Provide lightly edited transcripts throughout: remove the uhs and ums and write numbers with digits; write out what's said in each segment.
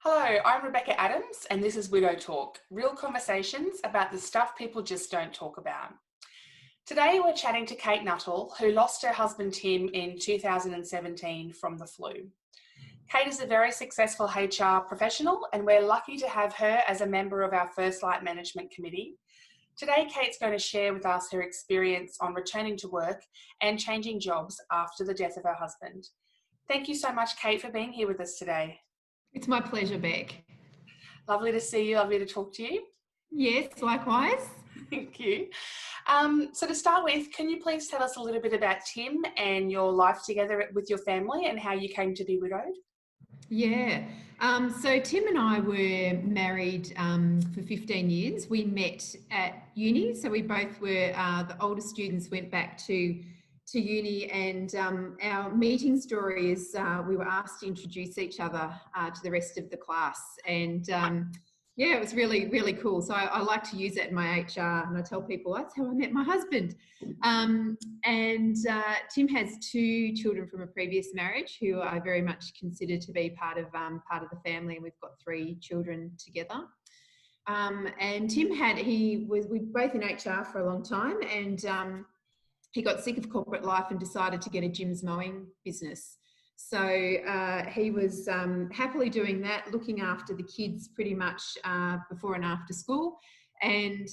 Hello, I'm Rebecca Adams, and this is Widow Talk, real conversations about the stuff people just don't talk about. Today, we're chatting to Kate Nuttall, who lost her husband Tim in 2017 from the flu. Kate is a very successful HR professional, and we're lucky to have her as a member of our First Light Management Committee. Today, Kate's going to share with us her experience on returning to work and changing jobs after the death of her husband. Thank you so much, Kate, for being here with us today. It's my pleasure, Beck. Lovely to see you, lovely to talk to you. Yes, likewise. Thank you. So to start with, can you please tell us a little bit about Tim and your life together with your family and how you came to be widowed? Yeah. So Tim and I were married for 15 years. We met at uni. So we both were, the older students went back to uni, and our meeting story is we were asked to introduce each other to the rest of the class. And yeah, it was really, really cool. So I like to use that in my HR, and I tell people that's how I met my husband. And Tim has two children from a previous marriage who I very much consider to be part of the family, and we've got 3 children together. And Tim we were both in HR for a long time, and he got sick of corporate life and decided to get a Jim's mowing business. So he was happily doing that, looking after the kids pretty much before and after school, and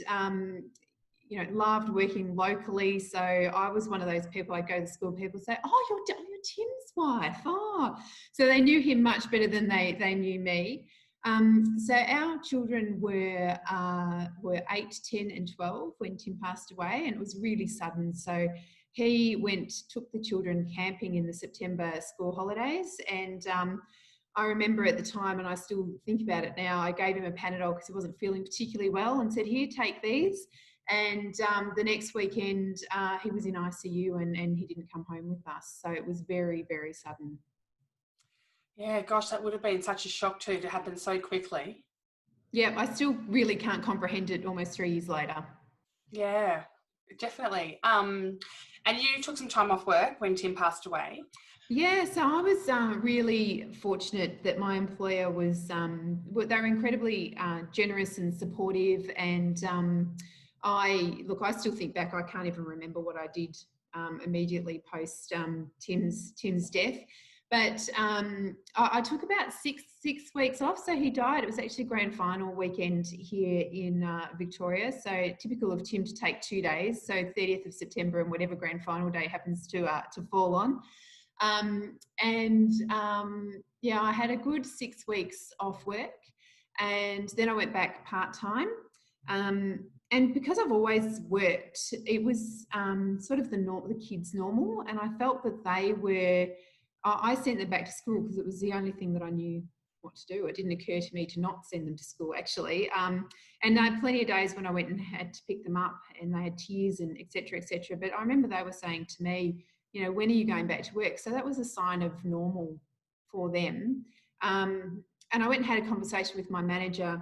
loved working locally. So I was one of those people, I'd go to school, people say, "Oh, you're Tim's wife." Oh, so they knew him much better than they knew me. So our children were 8, 10 and 12 when Tim passed away, and it was really sudden. So he took the children camping in the September school holidays, and I remember at the time, and I still think about it now, I gave him a Panadol because he wasn't feeling particularly well and said, "Here, take these." And the next weekend he was in ICU and he didn't come home with us. So it was very, very sudden. Yeah, gosh, that would have been such a shock too to happen so quickly. Yeah, I still really can't comprehend it almost 3 years later. Yeah, definitely. And you took some time off work when Tim passed away. Yeah, so I was really fortunate that my employer was, they were incredibly generous and supportive, and I still think back, I can't even remember what I did immediately post Tim's death. But I took about six weeks off. So he died. It was actually grand final weekend here in Victoria. So typical of Tim to take 2 days. So 30th of September and whatever grand final day happens to fall on. Yeah, I had a good 6 weeks off work, and then I went back part-time. And because I've always worked, it was sort of the kids' normal, and I felt that I sent them back to school because it was the only thing that I knew what to do. It didn't occur to me to not send them to school, actually. And I had plenty of days when I went and had to pick them up, and they had tears and et cetera, et cetera. But I remember they were saying to me, when are you going back to work? So that was a sign of normal for them. And I went and had a conversation with my manager,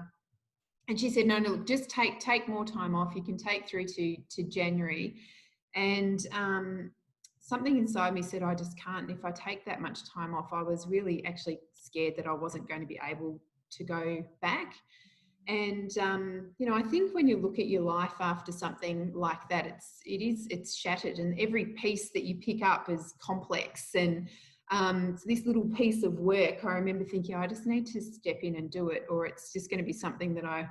and she said, no, just take more time off. You can take through to January. And something inside me said, I just can't. If I take that much time off, I was really actually scared that I wasn't going to be able to go back. And, I think when you look at your life after something like that, it's shattered, and every piece that you pick up is complex. And so this little piece of work, I remember thinking, I just need to step in and do it, or it's just going to be something that I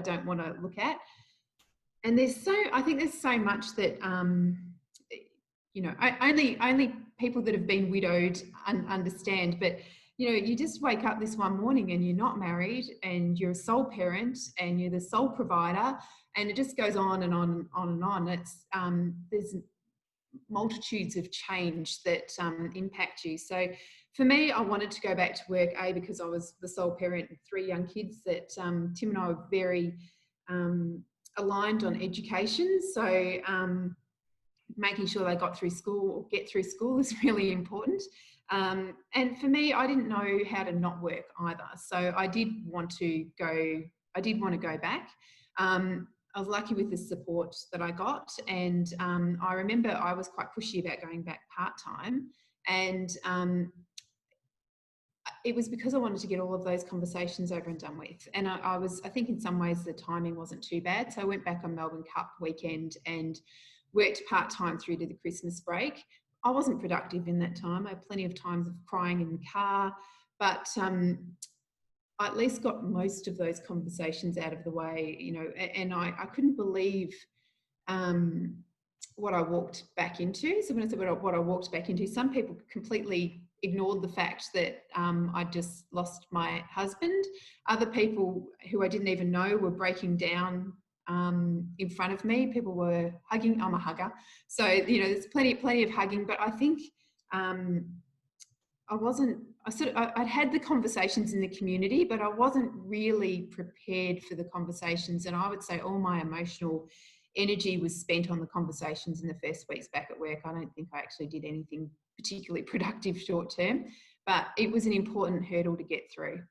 don't want to look at. And I think there's so much that, only people that have been widowed understand, but you just wake up this one morning and you're not married, and you're a sole parent, and you're the sole provider, and it just goes on and on and on and on. It's there's multitudes of change that impact you. So for me, I wanted to go back to work, because I was the sole parent of 3 young kids that Tim and I were very aligned on education. So making sure they got through school or get through school is really important. And for me, I didn't know how to not work either. So I did want to go back. I was lucky with the support that I got. And I remember I was quite pushy about going back part-time. And it was because I wanted to get all of those conversations over and done with. And I think in some ways the timing wasn't too bad. So I went back on Melbourne Cup weekend and worked part-time through to the Christmas break. I wasn't productive in that time. I had plenty of times of crying in the car, but I at least got most of those conversations out of the way, you know, and I couldn't believe what I walked back into. So when I said what I walked back into, some people completely ignored the fact that I just lost my husband. Other people who I didn't even know were breaking down in front of me. People were hugging. I'm a hugger, so you know there's plenty of hugging. But I think I'd had the conversations in the community, but I wasn't really prepared for the conversations. And I would say all my emotional energy was spent on the conversations in the first weeks back at work. I don't think I actually did anything particularly productive short term, but it was an important hurdle to get through.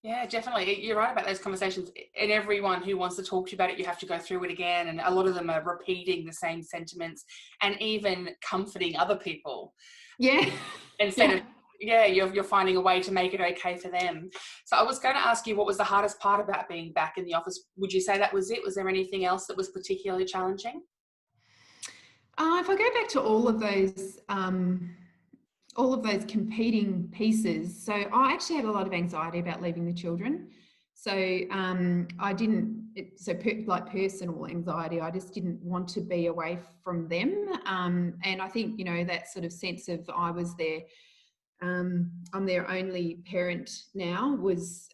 Yeah, definitely. You're right about those conversations. And everyone who wants to talk to you about it, you have to go through it again. And a lot of them are repeating the same sentiments and even comforting other people. Yeah. Instead of, you're finding a way to make it okay for them. So I was going to ask you, what was the hardest part about being back in the office? Would you say that was it? Was there anything else that was particularly challenging? If I go back to all of those competing pieces, so I actually had a lot of anxiety about leaving the children. So I didn't, like personal anxiety, I just didn't want to be away from them. And I think, you know, that sort of sense of I was there, I'm their only parent now was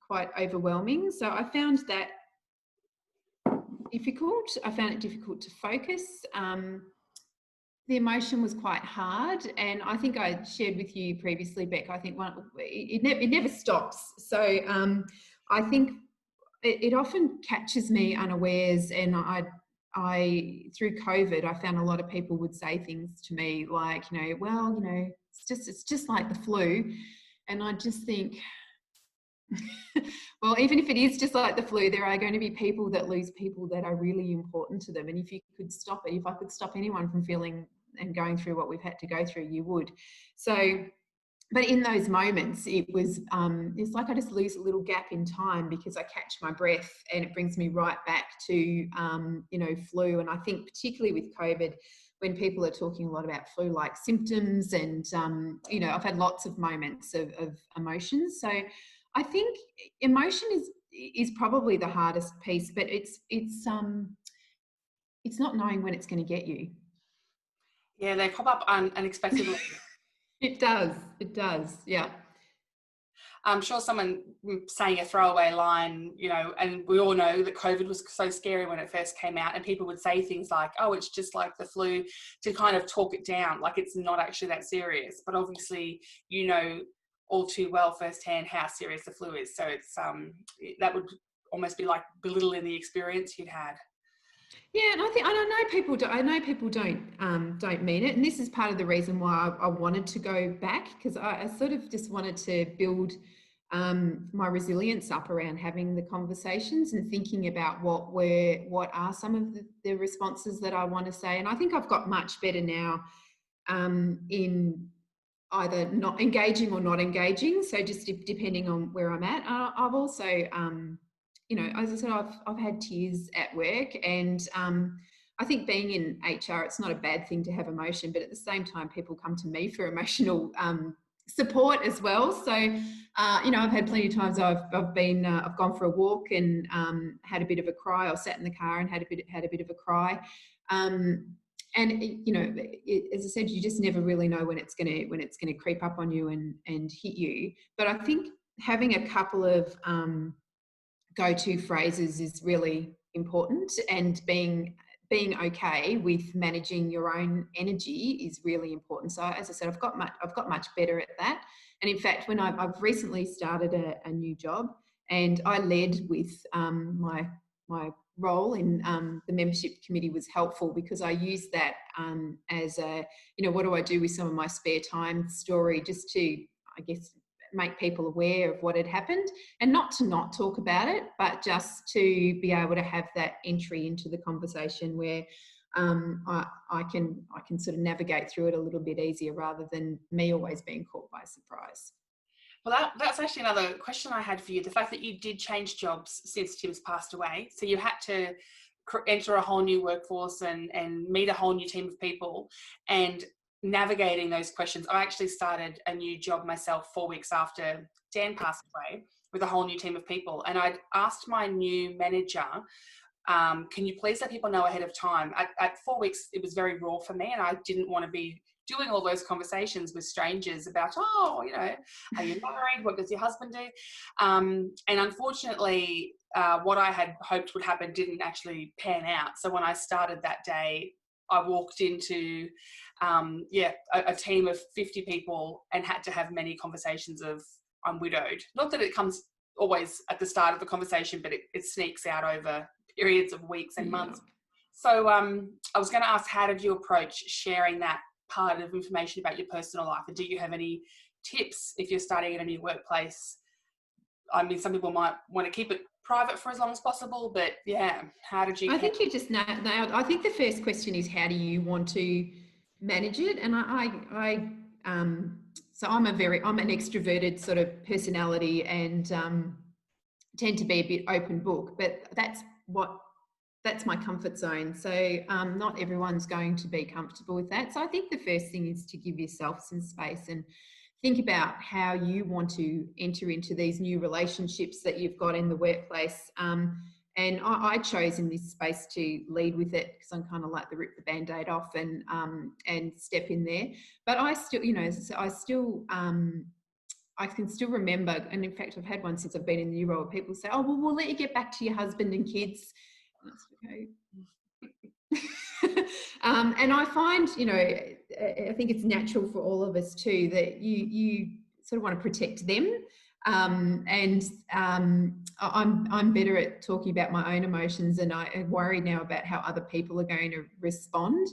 quite overwhelming. So I found that difficult. I found it difficult to focus. The emotion was quite hard, and I think I shared with you previously, Beck. I think it never stops. So I think it often catches me unawares, and I through COVID, I found a lot of people would say things to me like, you know, well, you know, it's just like the flu, and I just think, well, even if it is just like the flu, there are going to be people that lose people that are really important to them. And if you could stop it, if I could stop anyone from feeling and going through what we've had to go through, you would. So, but in those moments, it's like I just lose a little gap in time because I catch my breath and it brings me right back to, you know, flu. And I think particularly with COVID, when people are talking a lot about flu-like symptoms and, you know, I've had lots of moments of emotions. So I think emotion is probably the hardest piece, but it's not knowing when it's going to get you. Yeah, they pop up unexpectedly. It does, yeah. I'm sure someone saying a throwaway line, you know, and we all know that COVID was so scary when it first came out, and people would say things like, oh, it's just like the flu, to kind of talk it down, like it's not actually that serious. But obviously, you know all too well firsthand how serious the flu is. So it's that would almost be like belittling the experience you'd had. Yeah, and I know people don't mean it, and this is part of the reason why I wanted to go back, because I sort of just wanted to build my resilience up around having the conversations and thinking about what are some of the responses that I want to say. And I think I've got much better now in either not engaging or not engaging. So just depending on where I'm at. I've also, you know, as I said, I've had tears at work, and I think being in HR, it's not a bad thing to have emotion, but at the same time, people come to me for emotional support as well. So, you know, I've had plenty of times I've gone for a walk and had a bit of a cry, or sat in the car and had a bit of a cry. And you know, as I said, you just never really know when it's going to creep up on you and hit you. But I think having a couple of go-to phrases is really important, and being okay with managing your own energy is really important. So as I said, I've got much better at that. And in fact, when I've recently started a new job, and I led with my role in the membership committee was helpful, because I used that as a, you know, what do I do with some of my spare time story, just to, I guess, make people aware of what had happened, and not to not talk about it, but just to be able to have that entry into the conversation where I can sort of navigate through it a little bit easier, rather than me always being caught by surprise. Well, that's actually another question I had for you. The fact that you did change jobs since Tim's passed away. So you had to enter a whole new workforce and meet a whole new team of people, and navigating those questions. I actually started a new job myself 4 weeks after Dan passed away with a whole new team of people. And I'd asked my new manager, can you please let people know ahead of time? At 4 weeks, it was very raw for me, and I didn't want to be doing all those conversations with strangers about, oh, you know, are you married? What does your husband do? And unfortunately, what I had hoped would happen didn't actually pan out. So when I started that day, I walked into, a team of 50 people and had to have many conversations of, I'm widowed. Not that it comes always at the start of the conversation, but it sneaks out over periods of weeks and months. So I was going to ask, how did you approach sharing that part of information about your personal life? And do you have any tips if you're starting at a new workplace? I mean, some people might want to keep it private for as long as possible, but yeah, how did you? I think you just nailed. I think the first question is, how do you want to manage it? And so I'm an extroverted sort of personality, and tend to be a bit open book, but that's my comfort zone. So not everyone's going to be comfortable with that. So I think the first thing is to give yourself some space and think about how you want to enter into these new relationships that you've got in the workplace. And I chose in this space to lead with it because I'm kind of like the rip the Band-Aid off and step in there. But I still, I can still remember, and in fact, I've had one since I've been in the new role, where people say, oh, well, we'll let you get back to your husband and kids. That's okay. And I find, I think it's natural for all of us too, that you sort of want to protect them. I'm better at talking about my own emotions, and I worry now about how other people are going to respond.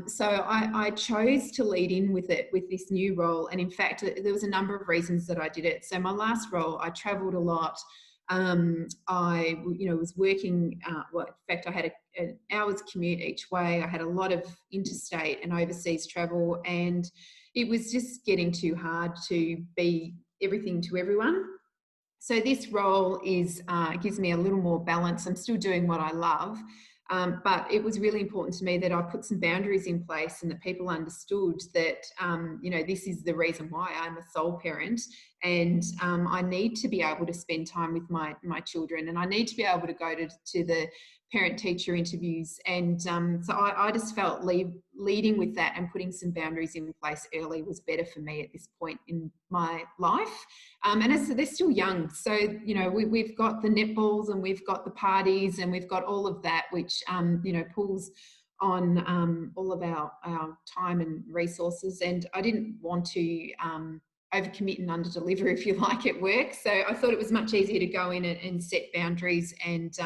So I chose to lead in with it, with this new role. And in fact, there was a number of reasons that I did it. So my last role, I traveled a lot. I was working, in fact, I had an hour's commute each way. I had a lot of interstate and overseas travel, and it was just getting too hard to be everything to everyone. So this role gives me a little more balance. I'm still doing what I love, but it was really important to me that I put some boundaries in place and that people understood that, this is the reason why I'm a sole parent, and I need to be able to spend time with my children, and I need to be able to go to the parent-teacher interviews. And so I just felt leading with that and putting some boundaries in place early was better for me at this point in my life. And as they're still young, so we've got the netballs and we've got the parties and we've got all of that, which pulls on all of our time and resources. And I didn't want to overcommit and underdeliver, if you like, at work. So I thought it was much easier to go in and set boundaries. And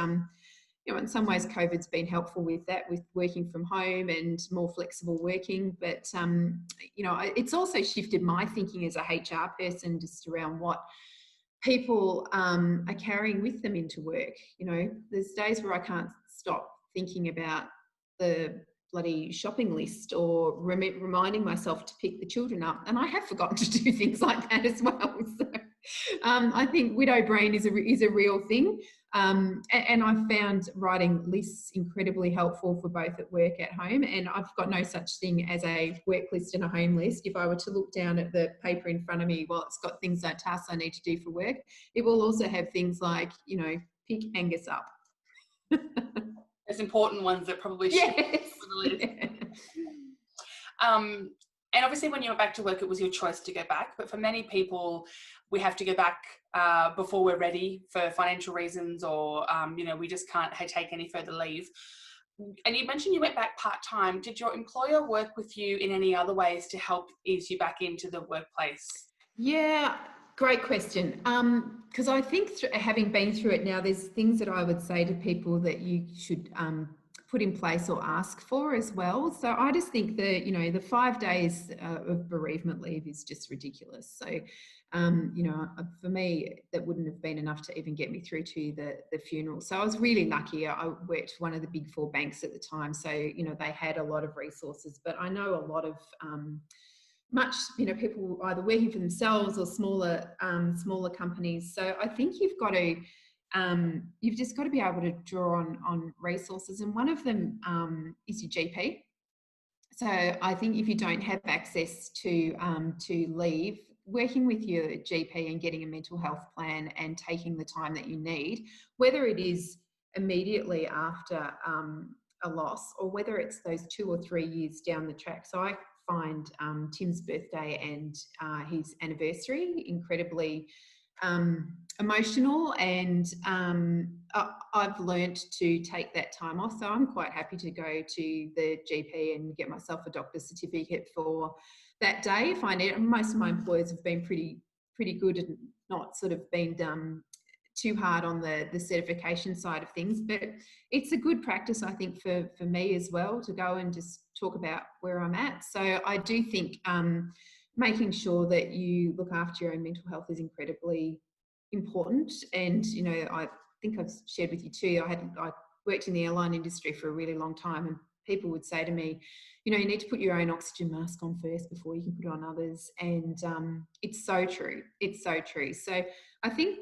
in some ways, COVID's been helpful with that, with working from home and more flexible working. But, it's also shifted my thinking as a HR person just around what people are carrying with them into work. There's days where I can't stop thinking about the bloody shopping list or reminding myself to pick the children up. And I have forgotten to do things like that as well. So I think widow brain is a real thing. And I've found writing lists incredibly helpful for both at work, at home. And I've got no such thing as a work list and a home list. If I were to look down at the paper in front of me, well, it's got things like tasks I need to do for work. It will also have things like, pick Angus up. There's important ones that probably should be on the list. And obviously when you went back to work, it was your choice to go back. But for many people, we have to go back before we're ready for financial reasons, or, we just can't take any further leave. And you mentioned you went back part-time. Did your employer work with you in any other ways to help ease you back into the workplace? Yeah, great question. Because I think having been through it now, there's things that I would say to people that you should put in place or ask for as well. So I just think that, the 5 days of bereavement leave is just ridiculous. So, for me, that wouldn't have been enough to even get me through to the funeral. So I was really lucky. I worked for one of the big 4 banks at the time. So, they had a lot of resources, but I know a lot of much, people either working for themselves or smaller companies. So I think you've just got to be able to draw on resources, and one of them is your GP. So I think if you don't have access to leave, working with your GP and getting a mental health plan and taking the time that you need, whether it is immediately after a loss or whether it's those 2 or 3 years down the track. So I find Tim's birthday and his anniversary incredibly emotional, and I've learnt to take that time off. So I'm quite happy to go to the GP and get myself a doctor's certificate for that day. I find it, most of my employers have been pretty good and not sort of been too hard on the certification side of things, but it's a good practice, I think, for me as well, to go and just talk about where I'm at. So I do think making sure that you look after your own mental health is incredibly important. And I think I've shared with you too, I worked in the airline industry for a really long time, and people would say to me, you need to put your own oxygen mask on first before you can put it on others. And it's so true. It's so true. So I think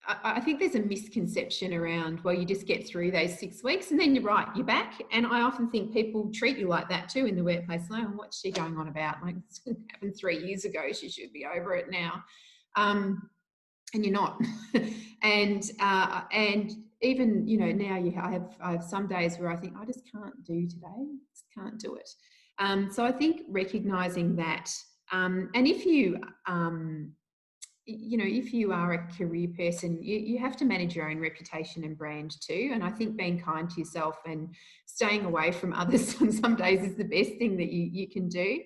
I think there's a misconception around, well, you just get through those 6 weeks and then you're right, you're back. And I often think people treat you like that too in the workplace. Like, what's she going on about? Like, it happened 3 years ago. She should be over it now. And you're not. and even, now I have some days where I think I just can't do today. Just can't do it. So I think recognizing that, and if you, if you are a career person, you have to manage your own reputation and brand too. And I think being kind to yourself and staying away from others on some days is the best thing that you can do.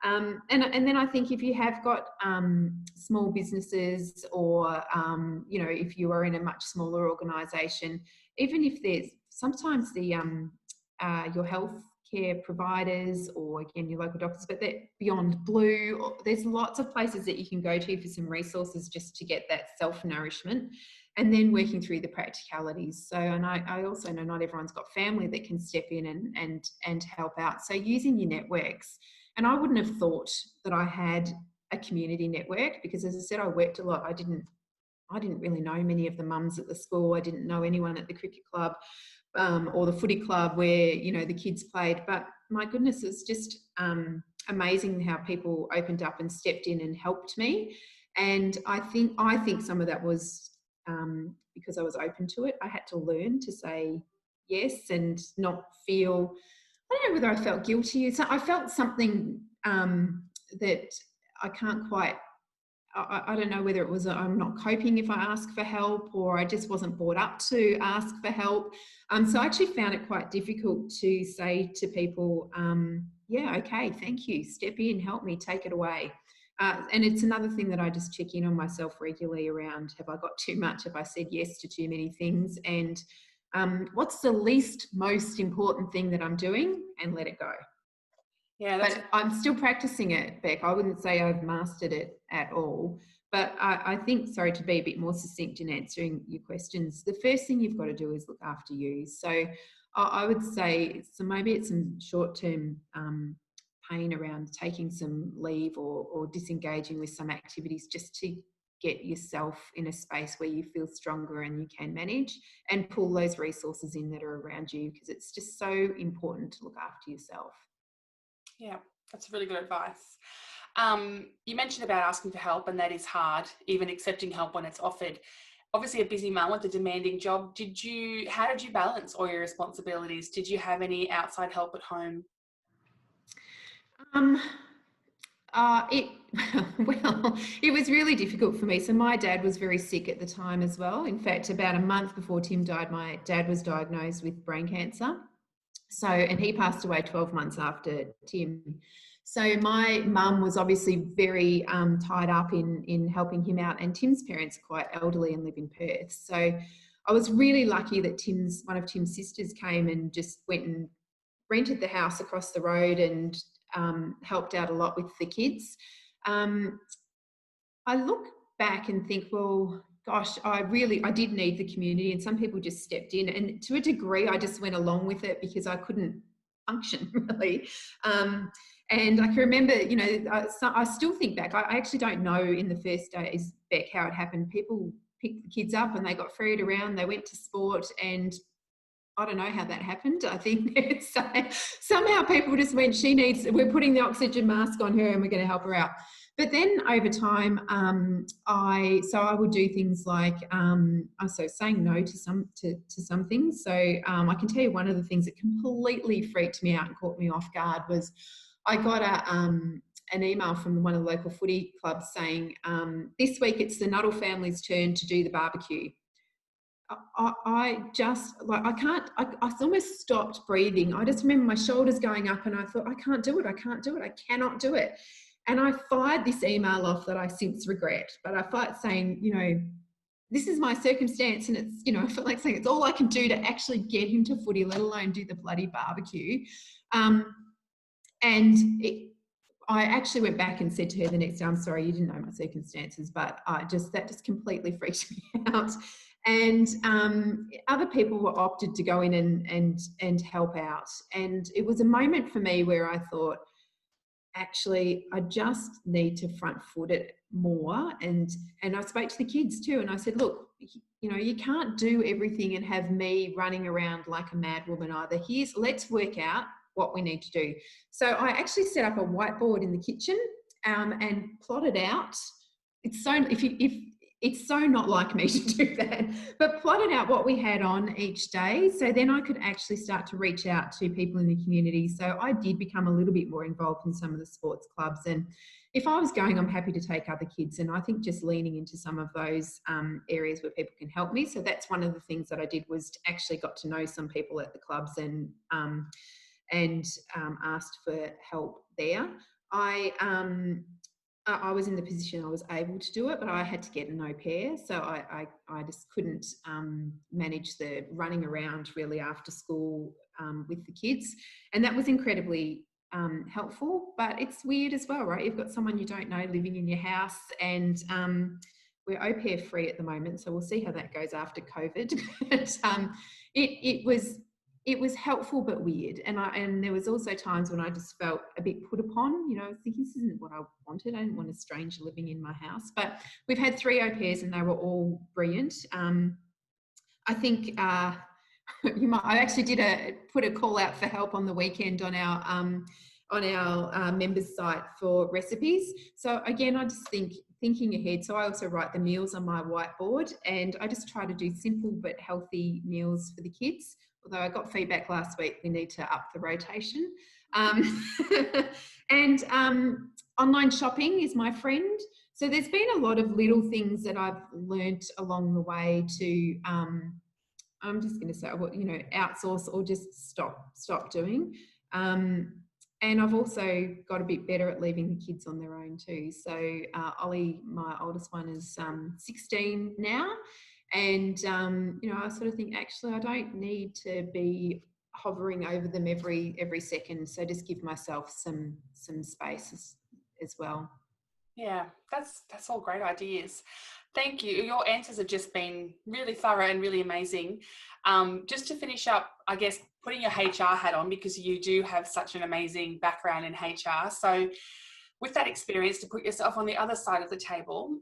And then I think if you have got small businesses, or if you are in a much smaller organisation, even if there's sometimes the your health care providers, or again your local doctors, but they're Beyond Blue, there's lots of places that you can go to for some resources just to get that self-nourishment, and then working through the practicalities. So, and I also know not everyone's got family that can step in and help out. So using your networks. And I wouldn't have thought that I had a community network, because as I said, I worked a lot. I didn't really know many of the mums at the school. I didn't know anyone at the cricket club or the footy club where, the kids played. But my goodness, it's just amazing how people opened up and stepped in and helped me. And I think some of that was because I was open to it. I had to learn to say yes and not feel, I don't know whether I felt guilty. I felt something that I can't quite, I don't know whether it was I'm not coping if I ask for help, or I just wasn't brought up to ask for help. So I actually found it quite difficult to say to people, yeah, okay, thank you, step in, help me, take it away. And it's another thing that I just check in on myself regularly around, have I got too much? Have I said yes to too many things? And what's the least most important thing that I'm doing, and let it go. Yeah, but I'm still practicing it, Beck. I wouldn't say I've mastered it at all. But I think, sorry to be a bit more succinct in answering your questions, the first thing you've got to do is look after you. So I would say, so maybe it's some short-term pain around taking some leave or disengaging with some activities, just to get yourself in a space where you feel stronger and you can manage, and pull those resources in that are around you, because it's just so important to look after yourself. Yeah, that's really good advice. You mentioned about asking for help, and that is hard, even accepting help when it's offered. Obviously a busy mum with a demanding job. How did you balance all your responsibilities? Did you have any outside help at home? It was really difficult for me. So my dad was very sick at the time as well. In fact, about a month before Tim died, my dad was diagnosed with brain cancer. So, and he passed away 12 months after Tim. So my mum was obviously very tied up in helping him out, and Tim's parents are quite elderly and live in Perth. So I was really lucky that one of Tim's sisters came and just went and rented the house across the road and helped out a lot with the kids. I look back and think, well, gosh, I did need the community, and some people just stepped in, and to a degree I just went along with it because I couldn't function really. And I can remember, you know, I still think back. I actually don't know in the first days, Beck, how it happened. People picked the kids up and they got ferried around. They went to sport, and I don't know how that happened. I think it's, somehow people just went, we're putting the oxygen mask on her and we're going to help her out. But then over time, I would do things like, so saying no to some things. So I can tell you one of the things that completely freaked me out and caught me off guard was I got an email from one of the local footy clubs saying, this week it's the Nuttall family's turn to do the barbecue. I just, like, I almost stopped breathing. I just remember my shoulders going up and I thought, I can't do it. I cannot do it. And I fired this email off that I since regret, but I fired saying, you know, this is my circumstance, and it's, you know, I felt like saying it's all I can do to actually get him to footy, let alone do the bloody barbecue. I actually went back and said to her the next day, I'm sorry, you didn't know my circumstances, but that just completely freaked me out. And other people were opted to go in and help out. And it was a moment for me where I thought, actually, I just need to front foot it more. And I spoke to the kids too, and I said, look, you know, you can't do everything and have me running around like a mad woman either. Let's work out what we need to do. So I actually set up a whiteboard in the kitchen and plotted out. It's so not like me to do that, but plotted out what we had on each day. So then I could actually start to reach out to people in the community. So I did become a little bit more involved in some of the sports clubs. And if I was going, I'm happy to take other kids. And I think just leaning into some of those areas where people can help me. So that's one of the things that I did, was actually got to know some people at the clubs and asked for help there. I was in the position I was able to do it, but I had to get an au pair. So I just couldn't manage the running around really after school with the kids. And that was incredibly helpful, but it's weird as well, right? You've got someone you don't know living in your house, and we're au pair free at the moment. So we'll see how that goes after COVID. But it was helpful but weird, and there was also times when I just felt a bit put upon. You know, I was thinking, this isn't what I wanted. I didn't want a stranger living in my house. But we've had 3 au pairs and they were all brilliant. I think I actually did put a call out for help on the weekend on our members site for recipes. So again, I just thinking ahead. So I also write the meals on my whiteboard, and I just try to do simple but healthy meals for the kids. Although I got feedback last week, we need to up the rotation. And online shopping is my friend. So there's been a lot of little things that I've learnt along the way to, I'm just going to say, you know, outsource or just stop doing. And I've also got a bit better at leaving the kids on their own too. So Ollie, my oldest one, is 16 now. And, you know, I sort of think, actually, I don't need to be hovering over them every second. So just give myself some space as well. Yeah, that's all great ideas. Thank you. Your answers have just been really thorough and really amazing. Just to finish up, I guess, putting your HR hat on, because you do have such an amazing background in HR. So with that experience, to put yourself on the other side of the table,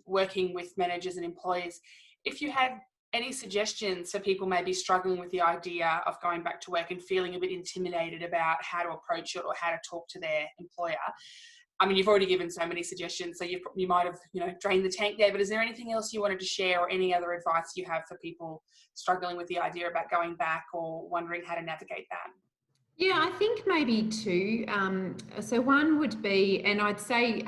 working with managers and employees, if you had any suggestions for people maybe struggling with the idea of going back to work and feeling a bit intimidated about how to approach it or how to talk to their employer. I mean, you've already given so many suggestions, so you might have, you know, drained the tank there, but is there anything else you wanted to share, or any other advice you have for people struggling with the idea about going back or wondering how to navigate that? Yeah, I think maybe 2. So one would be, and I'd say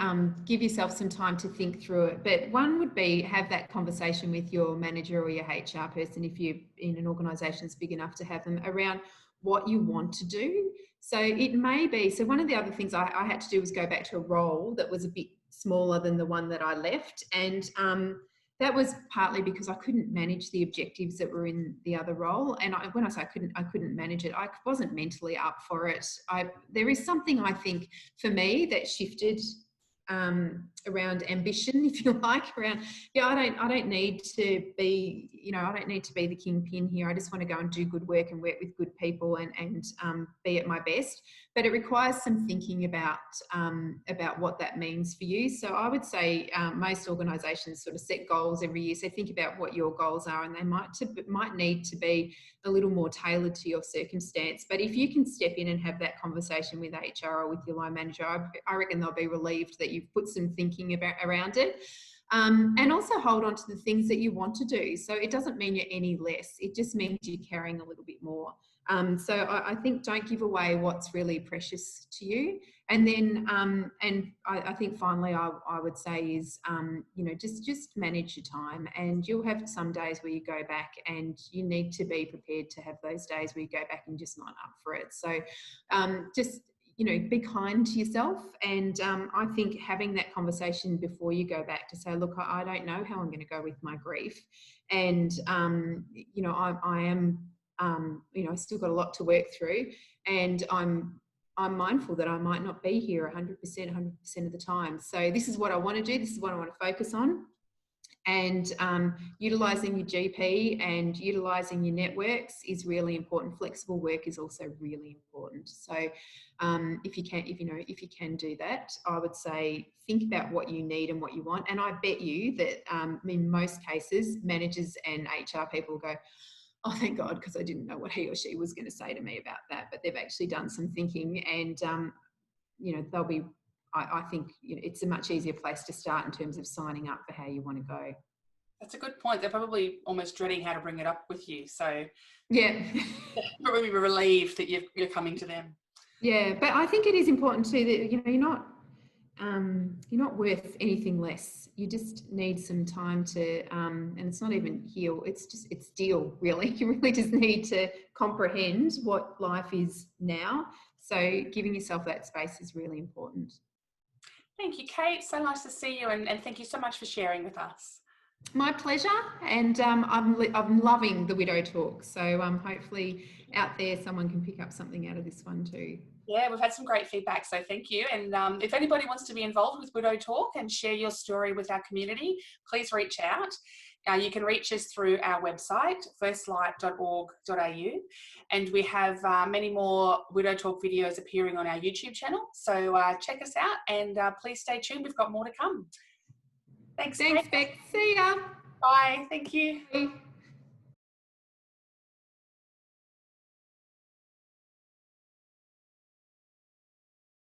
give yourself some time to think through it, but one would be have that conversation with your manager or your HR person, if you're in an organisation that's big enough to have them, around what you want to do. So it may be, so one of the other things I had to do was go back to a role that was a bit smaller than the one that I left. And that was partly because I couldn't manage the objectives that were in the other role. And when I say I couldn't manage it, I wasn't mentally up for it. There is something, I think, for me that shifted around ambition, if you like, around, yeah, I don't need to be, you know, I don't need to be the kingpin here. I just want to go and do good work and work with good people and be at my best. But it requires some thinking about what that means for you. So I would say most organisations sort of set goals every year. So think about what your goals are, and they might need to be a little more tailored to your circumstance. But if you can step in and have that conversation with HR or with your line manager, I reckon they'll be relieved that you've put some thinking around it. And also hold on to the things that you want to do. So it doesn't mean you're any less. It just means you're carrying a little bit more. So I think don't give away what's really precious to you. And then, and I think finally, I would say is, you know, just manage your time, and you'll have some days where you go back, and you need to be prepared to have those days where you go back and just not up for it. So, just, you know, be kind to yourself. And I think having that conversation before you go back to say, look, I don't know how I'm going to go with my grief, and you know, I am. You know, I still got a lot to work through, and I'm mindful that I might not be here 100% of the time. So this is what I want to do. This is what I want to focus on. And utilising your GP and utilising your networks is really important. Flexible work is also really important. So if you can do that, I would say think about what you need and what you want. And I bet you that in most cases, managers and HR people go, oh, thank God, because I didn't know what he or she was going to say to me about that. But they've actually done some thinking, and you know, they'll be. I think, you know, it's a much easier place to start in terms of signing up for how you want to go. That's a good point. They're probably almost dreading how to bring it up with you. So yeah, probably relieved that you're coming to them. Yeah, but I think it is important too that, you know, you're not worth anything less. You just need some time to, and it's not even heal. It's deal, really. You really just need to comprehend what life is now. So giving yourself that space is really important. Thank you, Kate. So nice to see you, and thank you so much for sharing with us. My pleasure, and I'm loving the Widow Talk. So hopefully out there someone can pick up something out of this one too. Yeah, we've had some great feedback, so thank you. And if anybody wants to be involved with Widow Talk and share your story with our community, please reach out. You can reach us through our website, firstlight.org.au, and we have many more Widow Talk videos appearing on our YouTube channel. So check us out, and please stay tuned. We've got more to come. Thanks, Beck. See ya. Bye. Thank you. Bye.